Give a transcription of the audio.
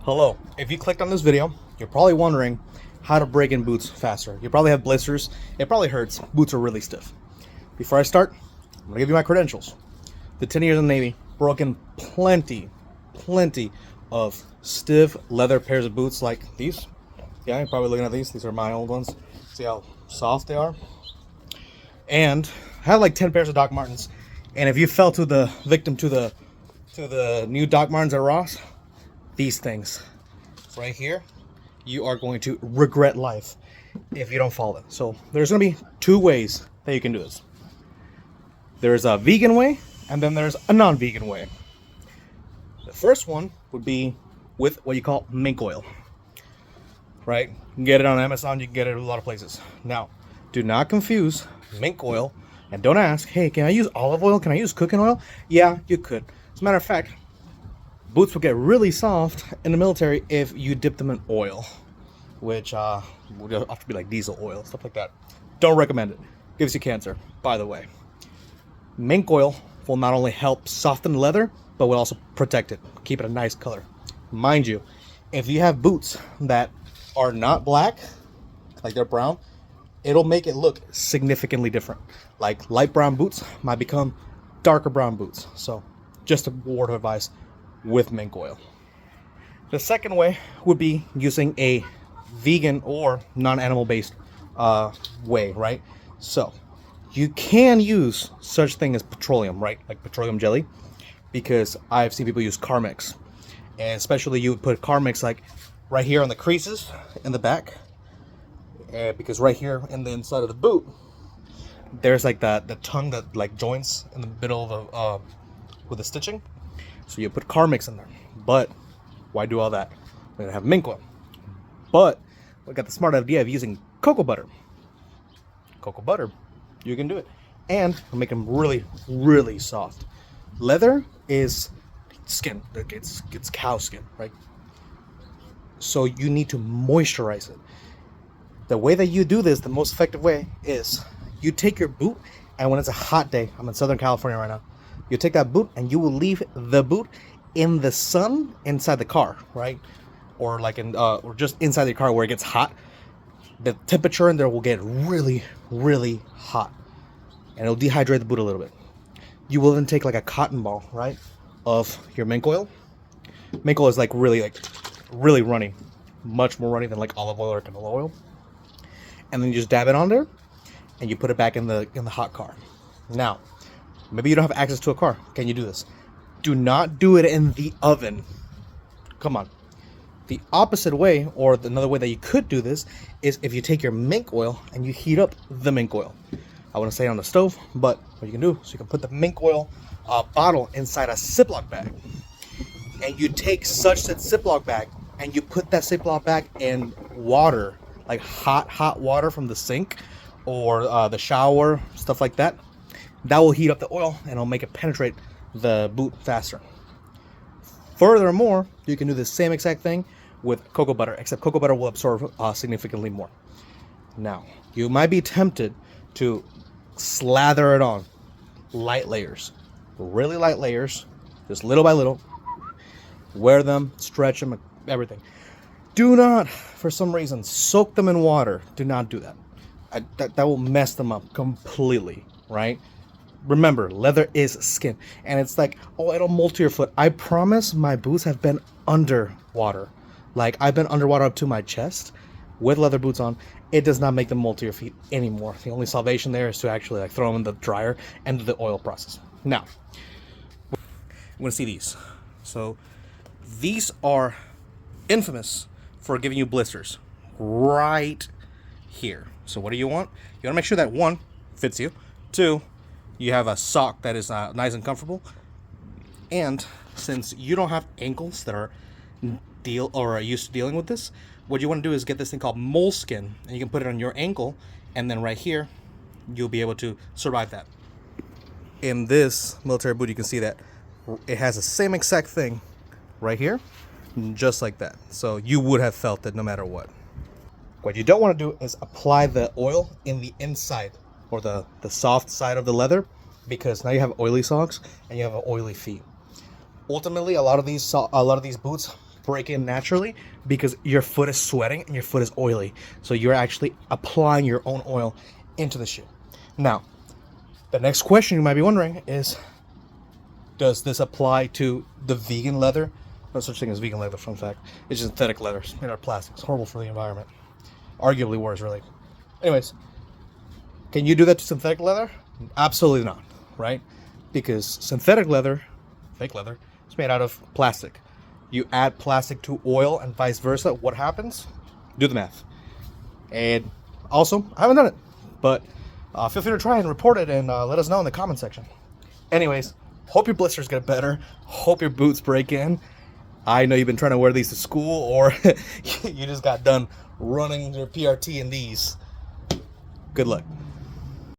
Hello. If you clicked on this video, you're probably wondering how to break in boots faster. You probably have blisters. It probably hurts. Boots are really stiff. Before I start, I'm gonna give you my credentials. The 10 years in the Navy, broken plenty of stiff leather pairs of boots like these. Yeah, you're probably looking at these. These are my old ones. See how soft they are? And I have like 10 pairs of Doc Martens. And if you fell to the victim to the new Doc Martens at Ross, these things right here, you are going to regret life if you don't follow it. So there's going to be two ways that you can do this. There's a vegan way, and then there's a non-vegan way. The first one would be with what you call mink oil, right? You can get it on Amazon, you can get it a lot of places. Now, do not confuse mink oil, and don't ask, hey, can I use olive oil? Can I use cooking oil? Yeah, you could. As a matter of fact, boots will get really soft in the military if you dip them in oil, which would have to be like diesel oil, stuff like that. Don't recommend it. Gives you cancer, by the way. Mink oil will not only help soften the leather, but will also protect it, keep it a nice color. Mind you, if you have boots that are not black, like they're brown, it'll make it look significantly different. Like light brown boots might become darker brown boots. So just a word of advice with mink oil. The second way would be using a vegan or non-animal based way, right? So you can use such thing as petroleum, right? Like petroleum jelly, because I've seen people use Carmex, and especially you would put Carmex like right here on the creases in the back, because right here in the inside of the boot there's like the tongue that like joins in the middle of the with the stitching. So you put Carmex in there. But why do all that? We're gonna have mink oil. But we got the smart idea of using cocoa butter. Cocoa butter, you can do it, and it'll make them really soft. Leather is skin. It's cow skin, right? So you need to moisturize it. The way that you do this, the most effective way, is you take your boot, and when it's a hot day, I'm in Southern California right now, you take that boot and you will leave the boot in the sun inside the car, right? Or like in or just inside the car where it gets hot. The temperature in there will get really hot, and it'll dehydrate the boot a little bit. You will then take like a cotton ball, right, of your mink oil. Mink oil is like really runny, much more runny than like olive oil or canola oil. And then you just dab it on there, and you put it back in the hot car. Now, maybe you don't have access to a car. Can you do this? Do not do it in the oven. Come on. The opposite way, or another way that you could do this, is if you take your mink oil and you heat up the mink oil. I wouldn't say on the stove, but what you can do is you can put the mink oil bottle inside a Ziploc bag. And you take such that Ziploc bag and you put that Ziploc bag in water, like hot water from the sink or the shower, stuff like that. That will heat up the oil and it'll make it penetrate the boot faster. Furthermore, you can do the same exact thing with cocoa butter, except cocoa butter will absorb significantly more. Now, you might be tempted to slather it on. Light layers. Really light layers. Just little by little. Wear them, stretch them, everything. Do not, for some reason, soak them in water. Do not do that. That will mess them up completely, right? Remember, leather is skin, and it's like, oh, it'll mold to your foot. I promise my boots have been underwater. Like, I've been underwater up to my chest with leather boots on. It does not make them mold to your feet anymore. The only salvation there is to actually like throw them in the dryer and do the oil process. Now, I'm going to see these. So, these are infamous for giving you blisters right here. So what do you want? You want to make sure that one, fits you. Two, you have a sock that is nice and comfortable. And since you don't have ankles that are used to dealing with this, what you want to do is get this thing called moleskin, and you can put it on your ankle, and then right here, you'll be able to survive that. In this military boot, you can see that it has the same exact thing right here, just like that. So you would have felt it no matter what. What you don't want to do is apply the oil in the inside or the soft side of the leather, because now you have oily socks and you have oily feet. Ultimately, a lot of these boots break in naturally because your foot is sweating and your foot is oily. So you're actually applying your own oil into the shoe. Now, the next question you might be wondering is, does this apply to the vegan leather? No such thing as vegan leather, fun fact. It's just synthetic leather. It's made out of plastic. It's horrible for the environment. Arguably worse, really. Anyways, can you do that to synthetic leather? Absolutely not, right? Because synthetic leather, fake leather, is made out of plastic. You add plastic to oil and vice versa. What happens? Do the math. And also, I haven't done it, but feel free to try and report it and let us know in the comment section. Anyways, hope your blisters get better. Hope your boots break in. I know you've been trying to wear these to school, or you just got done running your PRT in these. Good luck.